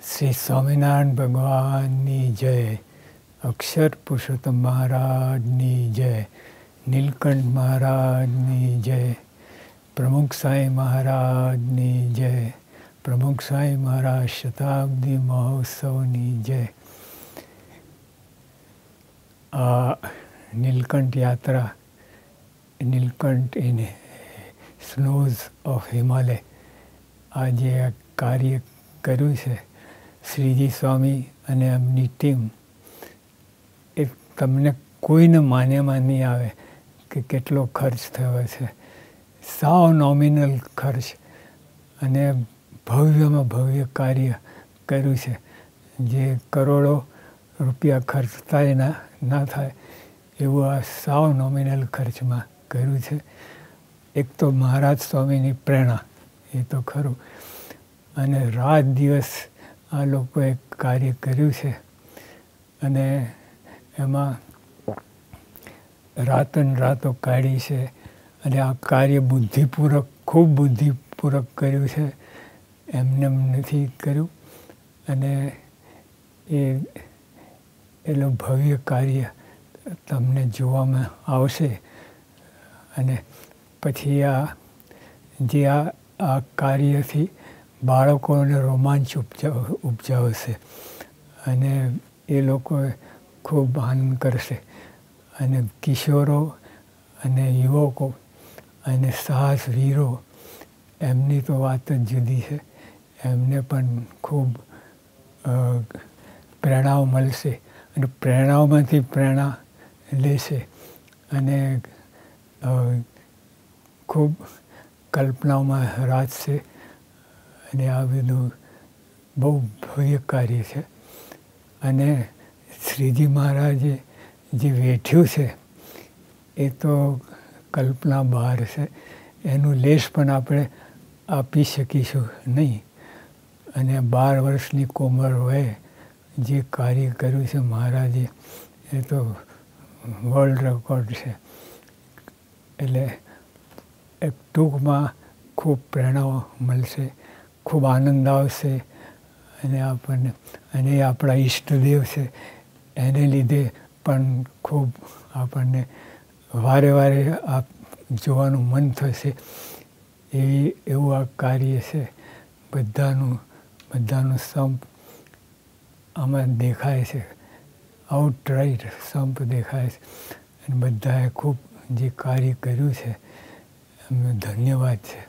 શ્રી સ્વામિનારાયણ ભગવાનની જય, અક્ષર પુરુષોત્તમ મહારાજની જય, નીલકંઠ મહારાજની જય, પ્રમુખ સાંઈ મહારાજની જય, પ્રમુખ સાંઈ મહારાજ શતાબ્દી મહોત્સવની જય. આ નીલકંઠ યાત્રા, Neelkanth in snows of Himalaya, આ જે કાર્ય કર્યું છે શ્રીજી સ્વામી અને એમની ટીમ, એ તમને કોઈને માન્યામાં નહીં આવે કે કેટલો ખર્ચ થયો છે. સાવ નોમિનલ ખર્ચ અને ભવ્યમાં ભવ્ય કાર્ય કર્યું છે. જે કરોડો રૂપિયા ખર્ચ થાય ના થાય એવું આ સાવ નોમિનલ ખર્ચમાં કર્યું છે. એક તો મહારાજ સ્વામીની પ્રેરણા, એ તો ખરું, અને રાત દિવસ આ લોકોએ કાર્ય કર્યું છે. અને એમાં રાતો કાઢી છે. અને આ કાર્ય બુદ્ધિપૂર્વક, ખૂબ બુદ્ધિપૂર્વક કર્યું છે, એમને નથી કર્યું. અને એનું ભવ્ય કાર્ય તમને જોવામાં આવશે. અને પછી આ કાર્યથી બાળકોને રોમાંચ ઉપજાવશે અને એ લોકો ખૂબ આનંદ કરશે. અને કિશોરો અને યુવકો અને સાહસવીરો, એમની તો વાત જ જુદી છે. એમને પણ ખૂબ પ્રેરણાઓ મળશે અને પ્રેરણાઓમાંથી પ્રેરણા લેશે અને ખૂબ કલ્પનાઓમાં રાચશે. અને આ બધું બહુ ભવ્ય કાર્ય છે. અને શ્રીજી મહારાજે જે વેઠ્યું છે એ તો કલ્પના બહાર છે. એનું લેશ પણ આપણે આપી શકીશું નહીં. અને 12 વર્ષની કોમર વયે જે કાર્ય કર્યું છે મહારાજે, એ તો વર્લ્ડ રેકોર્ડ છે. એટલે એક ટૂંકમાં ખૂબ પ્રેરણાઓ મળશે, ખૂબ આનંદ આવશે. અને આપણને, અને આપણા ઈષ્ટદેવ છે, એને લીધે પણ ખૂબ આપણને વારે વારે આ જોવાનું મન થશે. એવું આ કાર્ય છે. બધાનું સંપ આમાં દેખાય છે, આઉટરાઈટ સંપ દેખાય છે. અને બધાએ ખૂબ જે કાર્ય કર્યું છે એમને ધન્યવાદ છે.